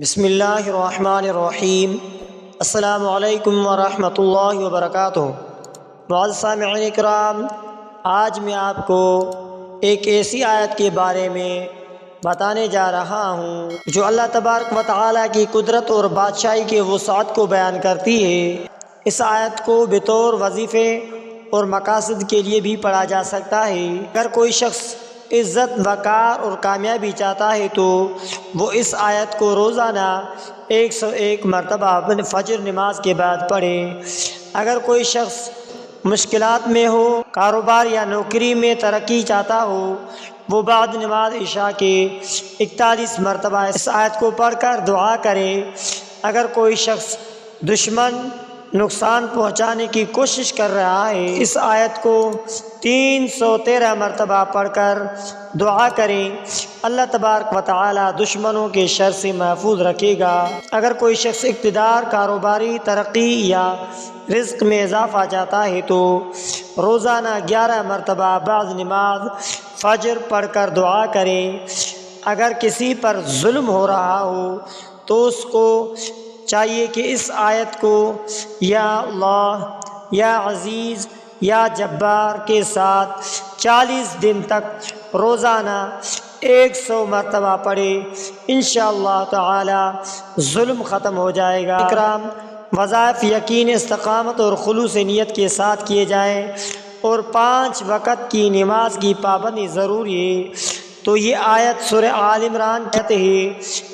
بسم اللہ الرحمن الرحیم۔ السلام علیکم ورحمۃ اللہ وبرکاتہ۔ معزز سامعین کرام، آج میں آپ کو ایک ایسی آیت کے بارے میں بتانے جا رہا ہوں جو اللہ تبارک و تعالیٰ کی قدرت اور بادشاہی کے وسعت کو بیان کرتی ہے۔ اس آیت کو بطور وظیفے اور مقاصد کے لیے بھی پڑھا جا سکتا ہے۔ اگر کوئی شخص عزت، وقار اور کامیابی چاہتا ہے تو وہ اس آیت کو روزانہ 101 مرتبہ فجر نماز کے بعد پڑھے۔ اگر کوئی شخص مشکلات میں ہو، کاروبار یا نوکری میں ترقی چاہتا ہو، وہ بعد نماز عشاء کے 41 مرتبہ اس آیت کو پڑھ کر دعا کرے۔ اگر کوئی شخص دشمن نقصان پہنچانے کی کوشش کر رہا ہے، اس آیت کو 313 مرتبہ پڑھ کر دعا کریں، اللہ تبارک و تعالی دشمنوں کے شر سے محفوظ رکھے گا۔ اگر کوئی شخص اقتدار، کاروباری ترقی یا رزق میں اضافہ چاہتا ہے تو روزانہ 11 مرتبہ بعد نماز فجر پڑھ کر دعا کریں۔ اگر کسی پر ظلم ہو رہا ہو تو اس کو چاہیے کہ اس آیت کو یا اللہ، یا عزیز، یا جبار کے ساتھ 40 دن تک روزانہ 100 مرتبہ پڑھے۔ انشاءاللہ تعالی ظلم ختم ہو جائے گا۔ اکرام، وظائف یقین، استقامت اور خلوص نیت کے ساتھ کیے جائیں اور 5 وقت کی نماز کی پابندی ضروری ہے۔ تو یہ آیت سورہ آل عمران کہتے ہیں،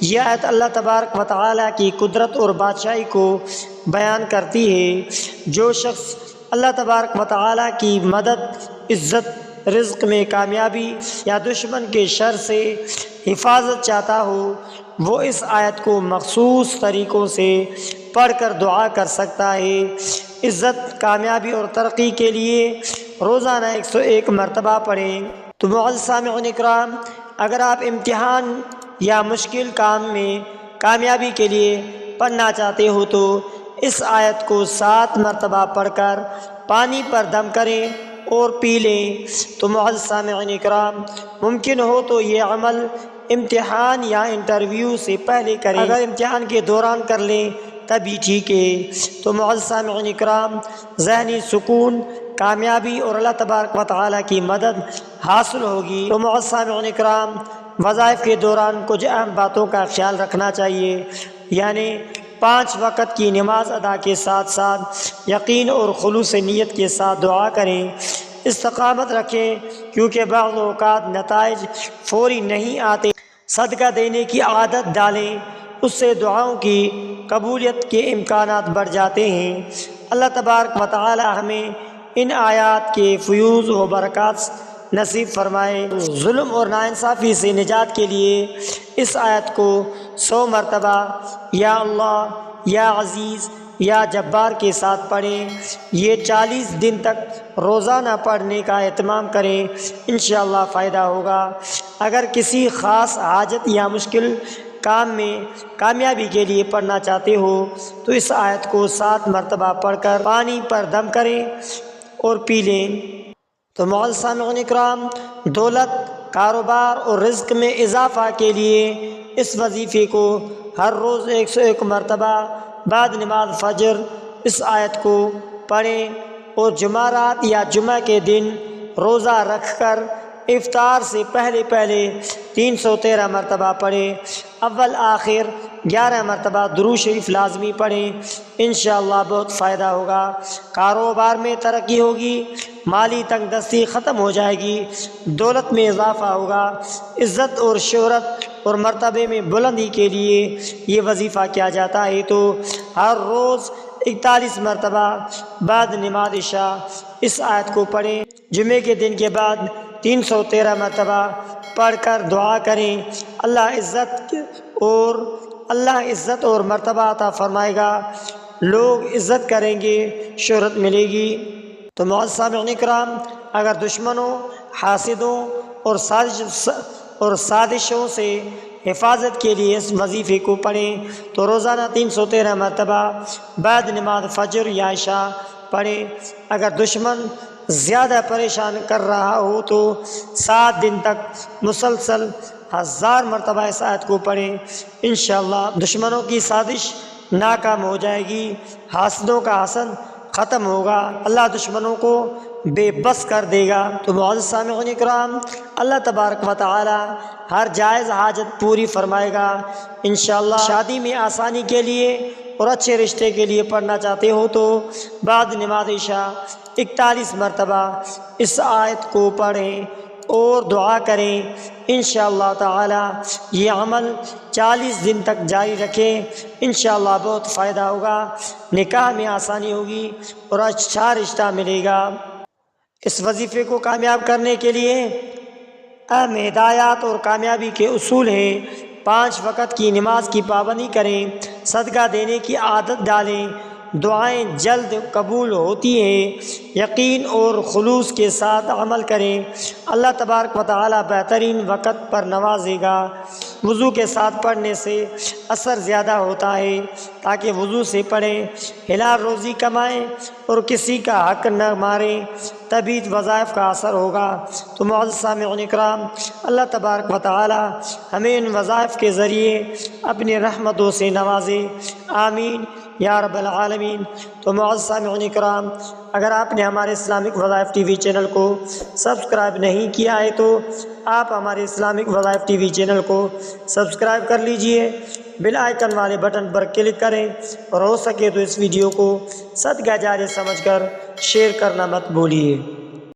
یہ آیت اللہ تبارک و تعالیٰ کی قدرت اور بادشاہی کو بیان کرتی ہے۔ جو شخص اللہ تبارک و تعالیٰ کی مدد، عزت، رزق میں کامیابی یا دشمن کے شر سے حفاظت چاہتا ہو، وہ اس آیت کو مخصوص طریقوں سے پڑھ کر دعا کر سکتا ہے۔ عزت، کامیابی اور ترقی کے لیے روزانہ 101 مرتبہ پڑھیں۔ تو معزز سامعین اکرام، اگر آپ امتحان یا مشکل کام میں کامیابی کے لیے پڑھنا چاہتے ہو تو اس آیت کو 7 مرتبہ پڑھ کر پانی پر دم کریں اور پی لیں۔ تو معزز سامعین اکرام، ممکن ہو تو یہ عمل امتحان یا انٹرویو سے پہلے کریں۔ اگر امتحان کے دوران کر لیں تب بھی ٹھیک ہے۔ تو معزز سامعین اکرام، ذہنی سکون، کامیابی اور اللہ تبارک و تعالیٰ کی مدد حاصل ہوگی۔ تو معزز سامعین اکرام، وظائف کے دوران کچھ اہم باتوں کا خیال رکھنا چاہیے، یعنی 5 وقت کی نماز ادا کے ساتھ ساتھ یقین اور خلوص نیت کے ساتھ دعا کریں۔ استقامت رکھیں کیونکہ بعض اوقات نتائج فوری نہیں آتے۔ صدقہ دینے کی عادت ڈالیں، اس سے دعاؤں کی قبولیت کے امکانات بڑھ جاتے ہیں۔ اللہ تبارک و تعالی ہمیں ان آیات کے فیوز و برکات نصیب فرمائے۔ ظلم اور ناانصافی سے نجات کے لیے اس آیت کو 100 مرتبہ یا اللہ، یا عزیز، یا جبار کے ساتھ پڑھیں۔ یہ 40 دن تک روزانہ پڑھنے کا اہتمام کریں، انشاءاللہ فائدہ ہوگا۔ اگر کسی خاص حاجت یا مشکل کام میں کامیابی کے لیے پڑھنا چاہتے ہو تو اس آیت کو 7 مرتبہ پڑھ کر پانی پر دم کریں اور پی لیں۔ تو معزز سامعین اکرام، دولت، کاروبار اور رزق میں اضافہ کے لیے اس وظیفے کو ہر روز 101 مرتبہ بعد نماز فجر اس آیت کو پڑھیں اور جمعرات یا جمعہ کے دن روزہ رکھ کر افطار سے پہلے 313 مرتبہ پڑھیں۔ اول آخر 11 مرتبہ درود شریف لازمی پڑھیں، انشاءاللہ بہت فائدہ ہوگا۔ کاروبار میں ترقی ہوگی، مالی تنگ دستی ختم ہو جائے گی، دولت میں اضافہ ہوگا، عزت اور شہرت اور مرتبے میں بلندی کے لیے یہ وظیفہ کیا جاتا ہے۔ تو ہر روز 41 مرتبہ بعد نماز عشاء اس آیت کو پڑھیں۔ جمعے کے دن کے بعد 313 مرتبہ پڑھ کر دعا کریں، اللہ عزت اور مرتبہ عطا فرمائے گا، لوگ عزت کریں گے، شہرت ملے گی۔ تو معزز سامعین اکرام، اگر دشمنوں، حاسدوں اور سازشوں سے حفاظت کے لیے اس وظیفے کو پڑھیں تو روزانہ 313 مرتبہ بعد نماز فجر یا عشاء پڑھیں۔ اگر دشمن زیادہ پریشان کر رہا ہو تو 7 دن تک مسلسل 1000 مرتبہ اس آیت کو پڑھیں، انشاءاللہ دشمنوں کی سازش ناکام ہو جائے گی، حاسدوں کا حسد ختم ہوگا، اللہ دشمنوں کو بے بس کر دے گا۔ تو معزز سامعین کرام، اللہ تبارک و تعالی ہر جائز حاجت پوری فرمائے گا انشاءاللہ۔ شادی میں آسانی کے لیے اور اچھے رشتے کے لیے پڑھنا چاہتے ہو تو بعد نماز عشاء 41 مرتبہ اس آیت کو پڑھیں اور دعا کریں، انشاءاللہ تعالی یہ عمل 40 دن تک جاری رکھیں، انشاءاللہ بہت فائدہ ہوگا، نکاح میں آسانی ہوگی اور اچھا رشتہ ملے گا۔ اس وظیفے کو کامیاب کرنے کے لیے اہم ہدایات اور کامیابی کے اصول ہیں۔ 5 وقت کی نماز کی پابندی کریں، صدقہ دینے کی عادت ڈالیں، دعائیں جلد قبول ہوتی ہیں، یقین اور خلوص کے ساتھ عمل کریں، اللہ تبارک و تعالی بہترین وقت پر نوازے گا۔ وضو کے ساتھ پڑھنے سے اثر زیادہ ہوتا ہے، تاکہ وضو سے پڑھیں، حلال روزی کمائیں اور کسی کا حق نہ ماریں، تبھی وظائف کا اثر ہوگا۔ تو معزز سامعین کرام، اللہ تبارک و تعالی ہمیں ان وظائف کے ذریعے اپنی رحمتوں سے نوازے، آمین یا رب العالمین۔ تو معزز سامعین کرام، اگر آپ نے ہمارے اسلامک وظائف ٹی وی چینل کو سبسکرائب نہیں کیا ہے تو آپ ہمارے اسلامک وظائف ٹی وی چینل کو سبسکرائب کر لیجئے، بیل آئیکن والے بٹن پر کلک کریں، اور ہو سکے تو اس ویڈیو کو صدقہ جاریہ سمجھ کر شیئر کرنا مت بھولیے۔